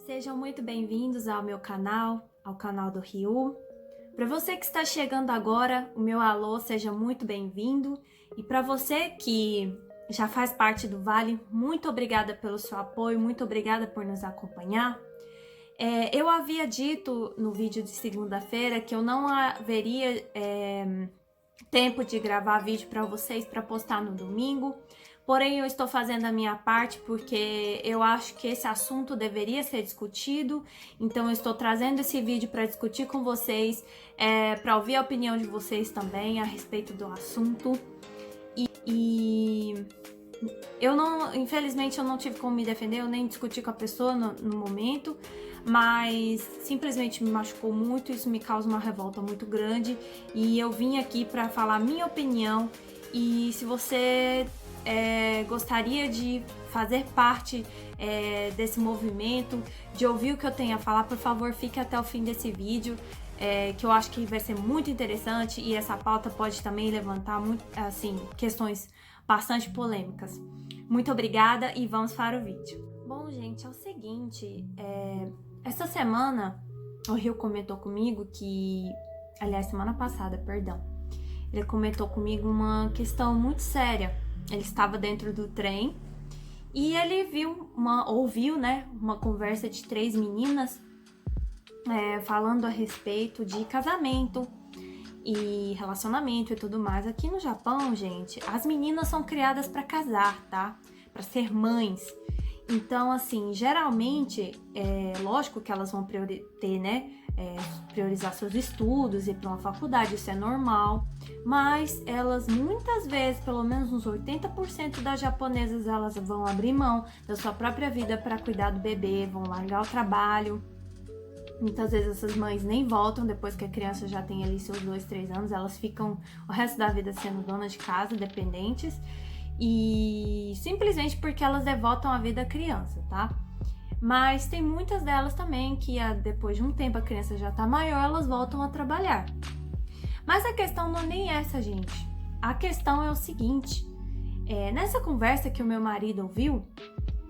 Sejam muito bem-vindos ao meu canal, ao canal do Ryu. Para você que está chegando agora, o meu alô, seja muito bem-vindo. E para você que já faz parte do Vale, muito obrigada pelo seu apoio, muito obrigada por nos acompanhar. Eu havia dito no vídeo de segunda-feira que eu não haveria tempo de gravar vídeo para vocês para postar no domingo. Porém, eu estou fazendo a minha parte porque eu acho que esse assunto deveria ser discutido. Então, eu estou trazendo esse vídeo para discutir com vocês, para ouvir a opinião de vocês também a respeito do assunto. Infelizmente, eu não tive como me defender, eu nem discuti com a pessoa no momento, mas simplesmente me machucou muito, isso me causa uma revolta muito grande. E eu vim aqui para falar a minha opinião. E se você gostaria de fazer parte desse movimento, de ouvir o que eu tenho a falar, por favor, fique até o fim desse vídeo, que eu acho que vai ser muito interessante e essa pauta pode também levantar questões bastante polêmicas. Muito obrigada e vamos para o vídeo. Bom, gente, é o seguinte, essa semana o Rio comentou comigo semana passada, perdão, ele comentou comigo uma questão muito séria. Ele estava dentro do trem e ele ouviu uma conversa de 3 meninas falando a respeito de casamento e relacionamento e tudo mais. Aqui no Japão, gente, as meninas são criadas para casar, tá? Para ser mães. Então, assim, geralmente, lógico que elas vão priorizar seus estudos, ir para uma faculdade, isso é normal, mas elas muitas vezes, pelo menos uns 80% das japonesas, elas vão abrir mão da sua própria vida para cuidar do bebê, vão largar o trabalho. Muitas vezes essas mães nem voltam depois que a criança já tem ali seus 2, 3 anos, elas ficam o resto da vida sendo donas de casa, dependentes, e simplesmente porque elas devotam a vida à criança, tá? Mas tem muitas delas também que depois de um tempo a criança já tá maior, elas voltam a trabalhar. Mas a questão não é nem essa, gente. A questão é o seguinte, nessa conversa que o meu marido ouviu,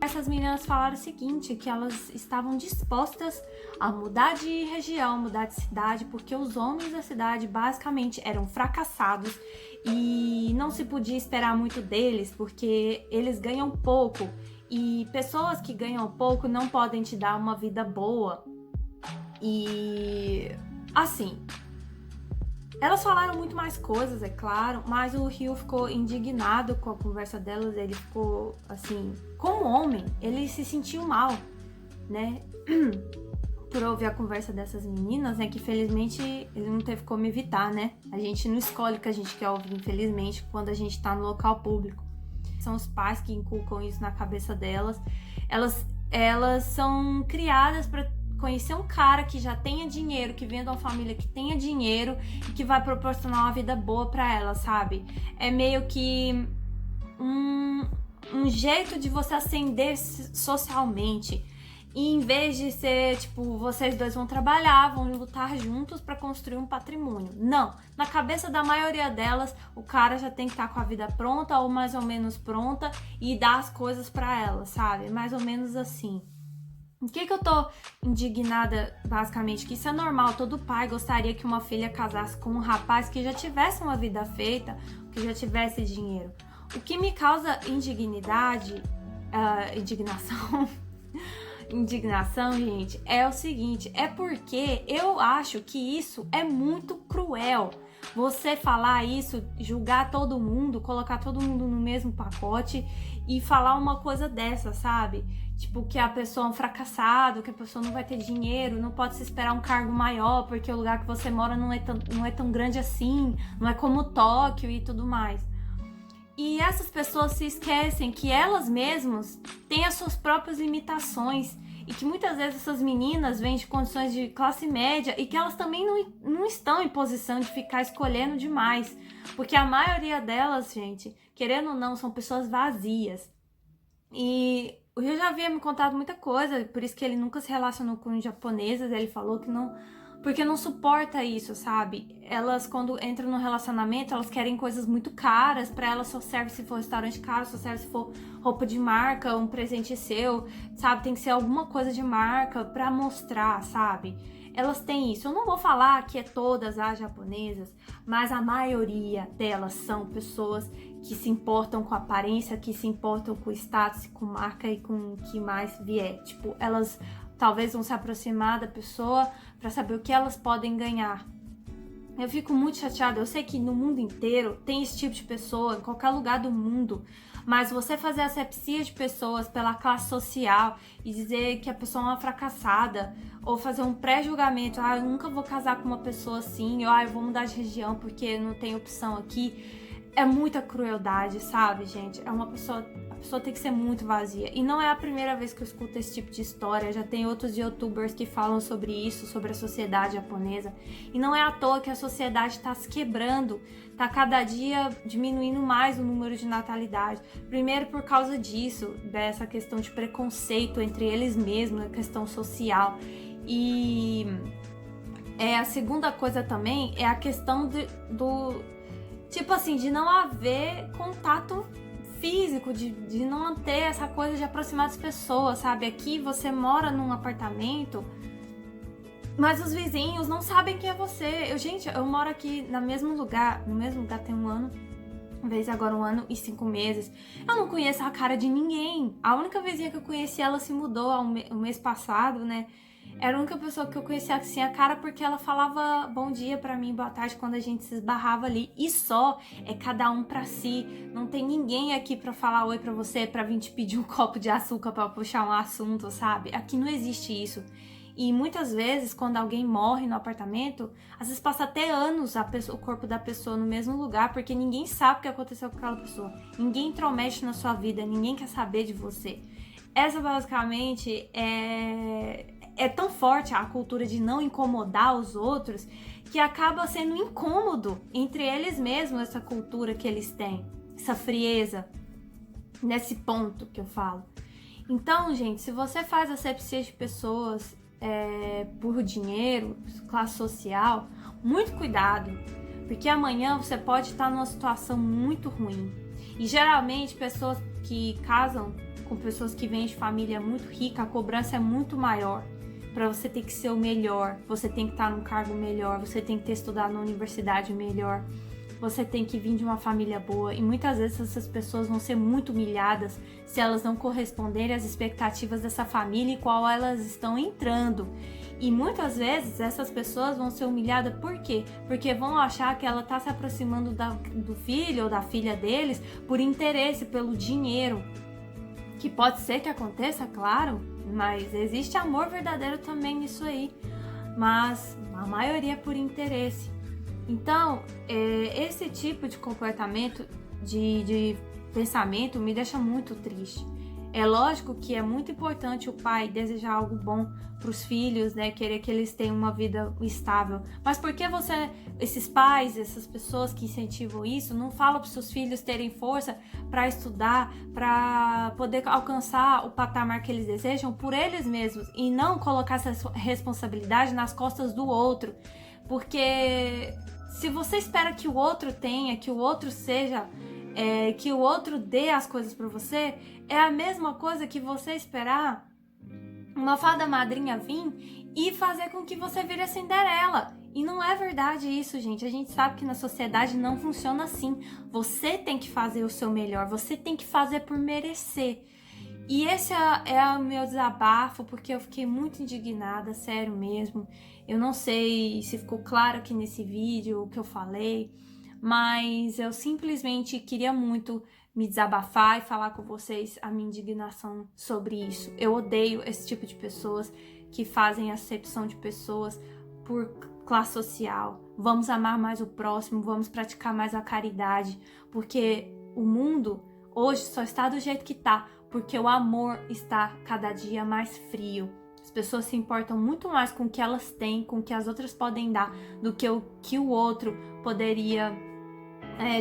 essas meninas falaram o seguinte, que elas estavam dispostas a mudar de região, mudar de cidade, porque os homens da cidade basicamente eram fracassados e não se podia esperar muito deles, porque eles ganham pouco. E pessoas que ganham pouco não podem te dar uma vida boa. E assim, elas falaram muito mais coisas, é claro, mas o Ryu ficou indignado com a conversa delas. Ele ficou assim, como homem, ele se sentiu mal, né? Por ouvir a conversa dessas meninas, né? Que infelizmente ele não teve como evitar, né? A gente não escolhe o que a gente quer ouvir, infelizmente, quando a gente tá no local público. São os pais que inculcam isso na cabeça delas. Elas são criadas para conhecer um cara que já tenha dinheiro, que venha de uma família que tenha dinheiro e que vai proporcionar uma vida boa para elas, sabe? É meio que um jeito de você ascender socialmente. E em vez de ser, tipo, vocês dois vão trabalhar, vão lutar juntos para construir um patrimônio. Não. Na cabeça da maioria delas, o cara já tem que estar com a vida pronta ou mais ou menos pronta e dar as coisas para elas, sabe? Mais ou menos assim. O que eu tô indignada, basicamente, que isso é normal. Todo pai gostaria que uma filha casasse com um rapaz que já tivesse uma vida feita, que já tivesse dinheiro. O que me causa indignação, gente, é o seguinte, é porque eu acho que isso é muito cruel. Você falar isso, julgar todo mundo, colocar todo mundo no mesmo pacote e falar uma coisa dessa, sabe? Tipo, que a pessoa é um fracassado, que a pessoa não vai ter dinheiro, não pode se esperar um cargo maior, porque o lugar que você mora não é tão grande assim, não é como Tóquio e tudo mais. E essas pessoas se esquecem que elas mesmas têm as suas próprias limitações e que muitas vezes essas meninas vêm de condições de classe média e que elas também não estão em posição de ficar escolhendo demais, porque a maioria delas, gente, querendo ou não, são pessoas vazias. E o Rio já havia me contado muita coisa, por isso que ele nunca se relacionou com japonesas. Ele falou que não porque não suporta isso, sabe? Elas, quando entram no relacionamento, elas querem coisas muito caras, pra elas só serve se for restaurante caro, só serve se for roupa de marca, um presente seu, sabe? Tem que ser alguma coisa de marca pra mostrar, sabe? Elas têm isso. Eu não vou falar que é todas as japonesas, mas a maioria delas são pessoas que se importam com a aparência, que se importam com o status, com marca e com o que mais vier. Tipo, elas talvez vão se aproximar da pessoa para saber o que elas podem ganhar. Eu fico muito chateada. Eu sei que no mundo inteiro tem esse tipo de pessoa, em qualquer lugar do mundo. Mas você fazer asepsia de pessoas pela classe social e dizer que a pessoa é uma fracassada, ou fazer um pré-julgamento, eu nunca vou casar com uma pessoa assim, ou eu vou mudar de região porque não tem opção aqui, é muita crueldade, sabe, gente? A pessoa tem que ser muito vazia. E não é a primeira vez que eu escuto esse tipo de história, já tem outros youtubers que falam sobre isso, sobre a sociedade japonesa. E não é à toa que a sociedade está se quebrando, tá cada dia diminuindo mais o número de natalidade. Primeiro por causa disso, dessa questão de preconceito entre eles mesmos, a questão social. E a segunda coisa também é a questão tipo assim, de não haver contato físico, de não ter essa coisa de aproximar as pessoas, sabe? Aqui você mora num apartamento, mas os vizinhos não sabem quem é você. Eu moro aqui no mesmo lugar tem um ano, vez agora 1 ano e 5 meses. Eu não conheço a cara de ninguém. A única vizinha que eu conheci, ela se mudou o mês passado, né? Era a única pessoa que eu conhecia assim a cara porque ela falava bom dia pra mim, boa tarde quando a gente se esbarrava ali. E só, é cada um pra si. Não tem ninguém aqui pra falar oi pra você, pra vir te pedir um copo de açúcar pra puxar um assunto, sabe? Aqui não existe isso. E muitas vezes, quando alguém morre no apartamento, às vezes passa até anos o corpo da pessoa no mesmo lugar, porque ninguém sabe o que aconteceu com aquela pessoa. Ninguém intromete na sua vida, ninguém quer saber de você. Essa basicamente é tão forte a cultura de não incomodar os outros que acaba sendo incômodo entre eles mesmos essa cultura que eles têm, essa frieza, nesse ponto que eu falo. Então, gente, se você faz asepsia de pessoas por dinheiro, classe social, muito cuidado, porque amanhã você pode estar numa situação muito ruim. E geralmente pessoas que casam com pessoas que vêm de família muito rica, a cobrança é muito maior. Para você ter que ser o melhor, você tem que estar num cargo melhor, você tem que ter estudado na universidade melhor, você tem que vir de uma família boa. E muitas vezes essas pessoas vão ser muito humilhadas se elas não corresponderem às expectativas dessa família em qual elas estão entrando. E muitas vezes essas pessoas vão ser humilhadas por quê? Porque vão achar que ela está se aproximando do filho ou da filha deles por interesse, pelo dinheiro. Que pode ser que aconteça, claro, mas existe amor verdadeiro também nisso aí. Mas a maioria é por interesse. Então, esse tipo de comportamento, de pensamento, me deixa muito triste. É lógico que é muito importante o pai desejar algo bom para os filhos, né? Querer que eles tenham uma vida estável. Mas por que esses pais, essas pessoas que incentivam isso, não falam para os seus filhos terem força para estudar, para poder alcançar o patamar que eles desejam por eles mesmos e não colocar essa responsabilidade nas costas do outro? Porque se você espera que o outro tenha, que o outro seja, que o outro dê as coisas pra você, é a mesma coisa que você esperar uma fada madrinha vir e fazer com que você vire a Cinderela. E não é verdade isso, gente. A gente sabe que na sociedade não funciona assim. Você tem que fazer o seu melhor, você tem que fazer por merecer. E esse é o meu desabafo, porque eu fiquei muito indignada, sério mesmo. Eu não sei se ficou claro aqui nesse vídeo o que eu falei, mas eu simplesmente queria muito me desabafar e falar com vocês a minha indignação sobre isso. Eu odeio esse tipo de pessoas que fazem acepção de pessoas por classe social. Vamos amar mais o próximo, vamos praticar mais a caridade, porque o mundo hoje só está do jeito que tá, porque o amor está cada dia mais frio. As pessoas se importam muito mais com o que elas têm, com o que as outras podem dar, do que o que o outro poderia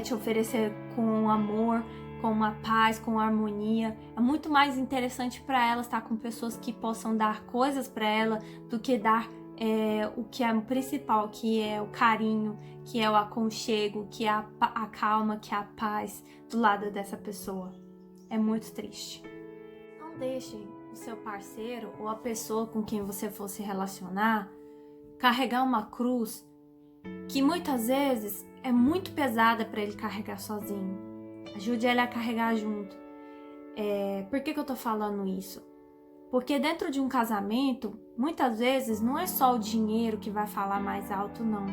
te oferecer com amor, com uma paz, com harmonia. É muito mais interessante para elas estar com pessoas que possam dar coisas para ela do que dar o que é o principal, que é o carinho, que é o aconchego, que é a calma, que é a paz do lado dessa pessoa. É muito triste. Não deixe o seu parceiro ou a pessoa com quem você for se relacionar carregar uma cruz que muitas vezes é muito pesada para ele carregar sozinho. Ajude ele a carregar junto. Por que eu tô falando isso? Porque dentro de um casamento, muitas vezes não é só o dinheiro que vai falar mais alto, não.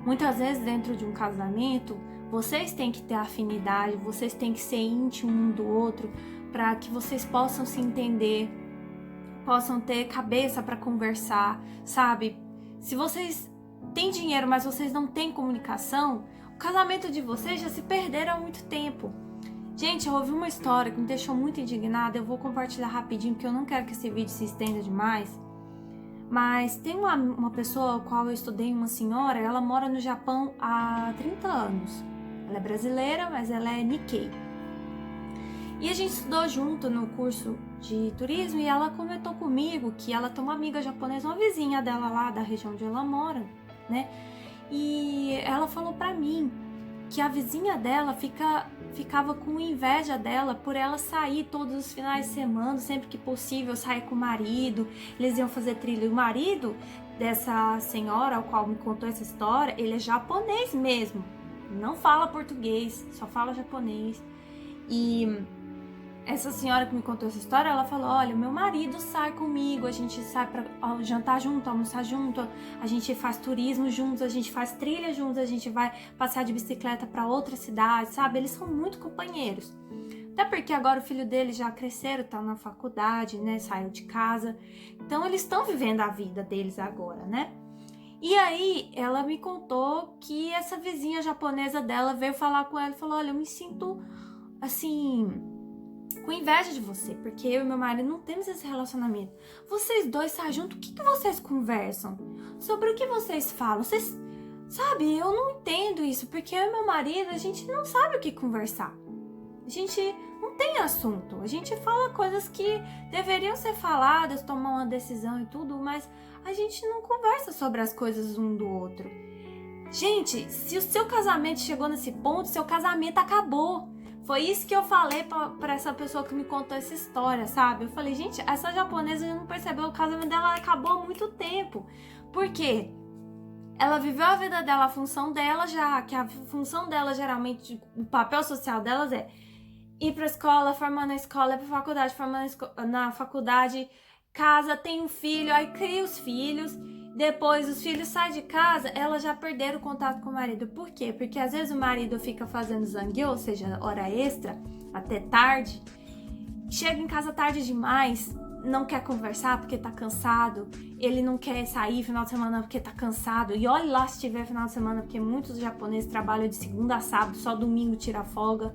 Muitas vezes dentro de um casamento, vocês têm que ter afinidade, vocês têm que ser íntimos um do outro, para que vocês possam se entender, possam ter cabeça para conversar, sabe? Se vocês têm dinheiro, mas vocês não têm comunicação, o casamento de vocês já se perderam há muito tempo. Gente, eu ouvi uma história que me deixou muito indignada, eu vou compartilhar rapidinho, porque eu não quero que esse vídeo se estenda demais. Mas tem uma pessoa com a qual eu estudei, uma senhora, ela mora no Japão há 30 anos. Ela é brasileira, mas ela é Nikkei. E a gente estudou junto no curso de turismo e ela comentou comigo que ela tem uma amiga japonesa, uma vizinha dela lá da região onde ela mora, né? E ela falou pra mim que a vizinha dela ficava com inveja dela por ela sair todos os finais de semana, sempre que possível, sair com o marido, eles iam fazer trilha. O marido dessa senhora, ao qual me contou essa história, ele é japonês mesmo, não fala português, só fala japonês. E essa senhora que me contou essa história, ela falou, olha, meu marido sai comigo, a gente sai pra jantar junto, almoçar junto, a gente faz turismo juntos, a gente faz trilha juntos, a gente vai passear de bicicleta pra outra cidade, sabe? Eles são muito companheiros. Até porque agora o filho deles já cresceram, tá na faculdade, né? Saiu de casa. Então eles estão vivendo a vida deles agora, né? E aí ela me contou que essa vizinha japonesa dela veio falar com ela e falou, olha, eu me sinto assim com inveja de você, porque eu e meu marido não temos esse relacionamento. Vocês dois saem juntos, o que vocês conversam? Sobre o que vocês falam? Vocês, sabe, eu não entendo isso, porque eu e meu marido, a gente não sabe o que conversar. A gente não tem assunto, a gente fala coisas que deveriam ser faladas, tomar uma decisão e tudo, mas a gente não conversa sobre as coisas um do outro. Gente, se o seu casamento chegou nesse ponto, seu casamento acabou. Foi isso que eu falei pra essa pessoa que me contou essa história, sabe? Eu falei, gente, essa japonesa já não percebeu, o casamento dela acabou há muito tempo. Por quê? Ela viveu a vida dela, a função dela já, que a função dela geralmente, o papel social delas é ir pra escola, formar na escola, ir pra faculdade, formar na faculdade, casa, tem um filho, aí cria os filhos. Depois os filhos saem de casa, elas já perderam o contato com o marido. Por quê? Porque às vezes o marido fica fazendo zangue, ou seja, hora extra, até tarde. Chega em casa tarde demais, não quer conversar porque tá cansado. Ele não quer sair final de semana porque tá cansado. E olhe lá se tiver final de semana, porque muitos japoneses trabalham de segunda a sábado, só domingo tira folga.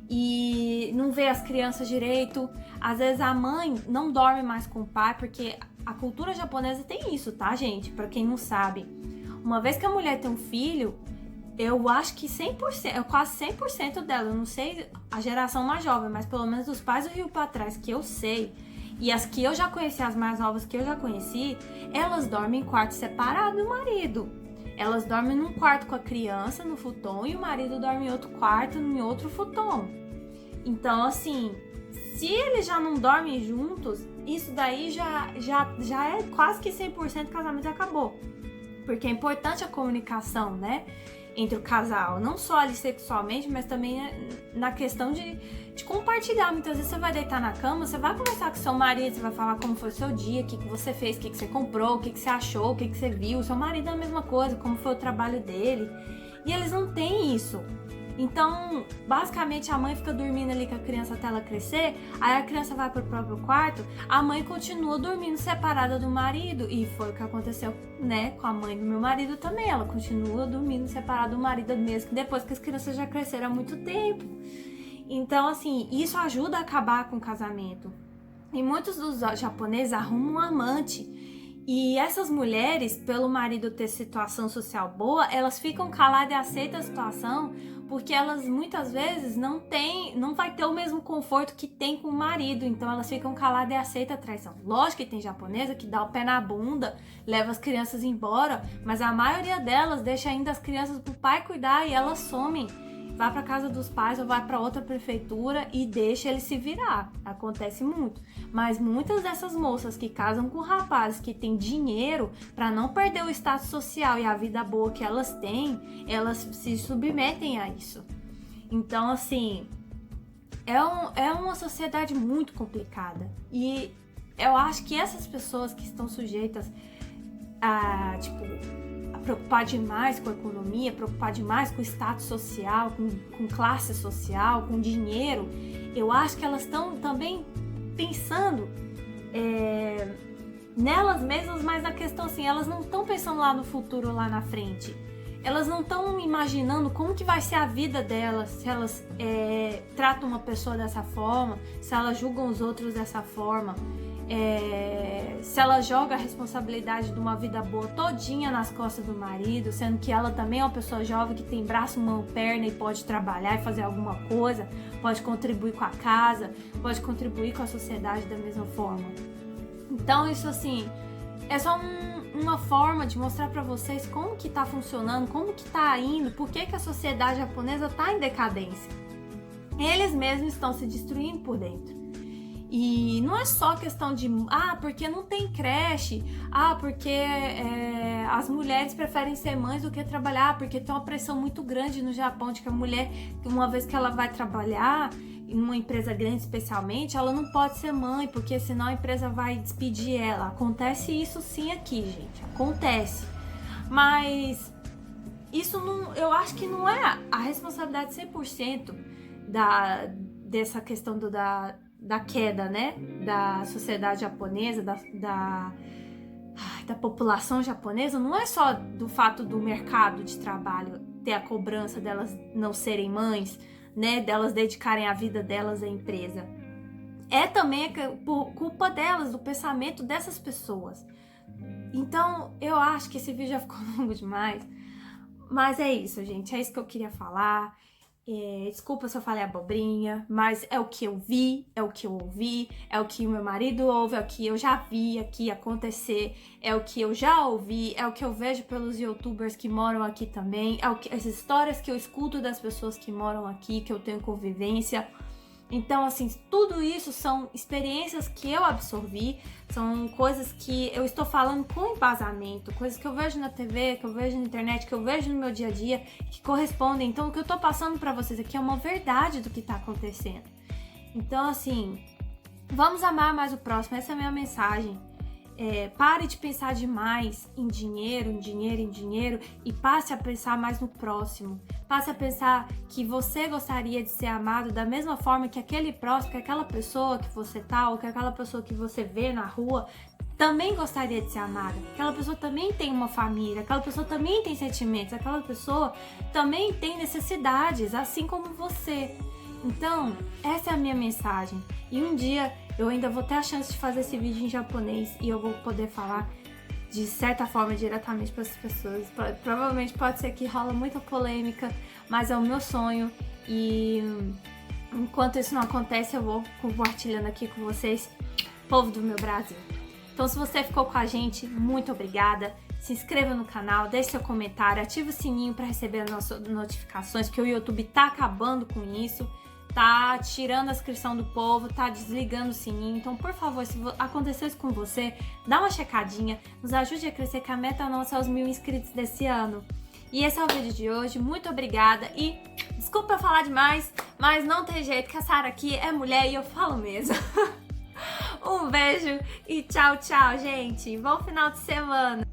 E não vê as crianças direito. Às vezes a mãe não dorme mais com o pai, porque a cultura japonesa tem isso, tá, gente? Pra quem não sabe. Uma vez que a mulher tem um filho, eu acho que 100%, quase 100% dela, eu não sei a geração mais jovem, mas pelo menos os pais do Rio pra trás, que eu sei, e as que eu já conheci, as mais novas que eu já conheci, elas dormem em quarto separado do marido. Elas dormem num quarto com a criança, no futon, e o marido dorme em outro quarto, em outro futon. Então, assim, se eles já não dormem juntos, isso daí já é quase que 100% o casamento já acabou. Porque é importante a comunicação, né? Entre o casal, não só ali sexualmente, mas também na questão de compartilhar. Muitas vezes você vai deitar na cama, você vai conversar com seu marido, você vai falar como foi o seu dia, o que você fez, o que você comprou, o que você achou, o que você viu. O seu marido é a mesma coisa, como foi o trabalho dele. E eles não têm isso. Então, basicamente, a mãe fica dormindo ali com a criança até ela crescer, aí a criança vai pro próprio quarto, a mãe continua dormindo separada do marido, e foi o que aconteceu, né, com a mãe do meu marido também, ela continua dormindo separada do marido mesmo, depois que as crianças já cresceram há muito tempo. Então, assim, isso ajuda a acabar com o casamento. E muitos dos japoneses arrumam um amante, E essas mulheres, pelo marido ter situação social boa, elas ficam caladas e aceitam a situação porque elas muitas vezes não vai ter o mesmo conforto que tem com o marido, então elas ficam caladas e aceitam a traição. Lógico que tem japonesa que dá o pé na bunda, leva as crianças embora, mas a maioria delas deixa ainda as crianças pro pai cuidar e elas somem. Vai para casa dos pais ou vai para outra prefeitura e deixa ele se virar. Acontece muito. Mas muitas dessas moças que casam com rapazes que têm dinheiro, para não perder o status social e a vida boa que elas têm, elas se submetem a isso. Então, assim, é uma sociedade muito complicada. E eu acho que essas pessoas que estão sujeitas a, preocupar demais com a economia, preocupar demais com o status social, com classe social, com dinheiro, eu acho que elas estão também pensando nelas mesmas, mas na questão assim, elas não estão pensando lá no futuro, lá na frente. Elas não estão imaginando como que vai ser a vida delas, se elas tratam uma pessoa dessa forma, se elas julgam os outros dessa forma. Se ela joga a responsabilidade de uma vida boa todinha nas costas do marido, sendo que ela também é uma pessoa jovem que tem braço, mão, perna e pode trabalhar e fazer alguma coisa, pode contribuir com a casa, pode contribuir com a sociedade da mesma forma. Então isso assim, é só uma forma de mostrar pra vocês como que tá funcionando, como que tá indo, por que a sociedade japonesa tá em decadência. Eles mesmos estão se destruindo por dentro. E não é só questão de, porque não tem creche, porque as mulheres preferem ser mães do que trabalhar, porque tem uma pressão muito grande no Japão de que a mulher, uma vez que ela vai trabalhar, em uma empresa grande especialmente, ela não pode ser mãe, porque senão a empresa vai despedir ela. Acontece isso sim aqui, gente, acontece. Mas isso não, eu acho que não é a responsabilidade 100% dessa questão da queda, né, da sociedade japonesa, da população japonesa. Não é só do fato do mercado de trabalho ter a cobrança delas não serem mães, né, delas dedicarem a vida delas à empresa. É também por culpa delas, do pensamento dessas pessoas. Então, eu acho que esse vídeo já ficou longo demais, mas é isso, gente, é isso que eu queria falar. Desculpa se eu falei abobrinha, mas é o que eu vi, é o que eu ouvi, é o que o meu marido ouve, é o que eu já vi aqui acontecer, é o que eu já ouvi, é o que eu vejo pelos youtubers que moram aqui também, as histórias que eu escuto das pessoas que moram aqui, que eu tenho convivência. Então, assim, tudo isso são experiências que eu absorvi, são coisas que eu estou falando com embasamento, coisas que eu vejo na TV, que eu vejo na internet, que eu vejo no meu dia a dia, que correspondem. Então, o que eu tô passando pra vocês aqui é uma verdade do que tá acontecendo. Então, assim, vamos amar mais o próximo, essa é a minha mensagem. Pare de pensar demais em dinheiro e passe a pensar mais no próximo. Passe a pensar que você gostaria de ser amado da mesma forma que aquele próximo, que aquela pessoa que você tá, ou que aquela pessoa que você vê na rua também gostaria de ser amada. Aquela pessoa também tem uma família, aquela pessoa também tem sentimentos, aquela pessoa também tem necessidades, assim como você. Então, essa é a minha mensagem. E um dia eu ainda vou ter a chance de fazer esse vídeo em japonês e eu vou poder falar de certa forma diretamente para as pessoas. Provavelmente pode ser que rola muita polêmica, mas é o meu sonho e enquanto isso não acontece eu vou compartilhando aqui com vocês, povo do meu Brasil. Então se você ficou com a gente, muito obrigada. Se inscreva no canal, deixe seu comentário, ative o sininho para receber as nossas notificações, porque o YouTube tá acabando com isso. Tá tirando a inscrição do povo, tá desligando o sininho. Então, por favor, se acontecer isso com você, dá uma checadinha, nos ajude a crescer, que a meta nossa é os 1000 inscritos desse ano. E esse é o vídeo de hoje, muito obrigada e desculpa eu falar demais, mas não tem jeito que a Sara aqui é mulher e eu falo mesmo. Um beijo e tchau, tchau, gente. Bom final de semana.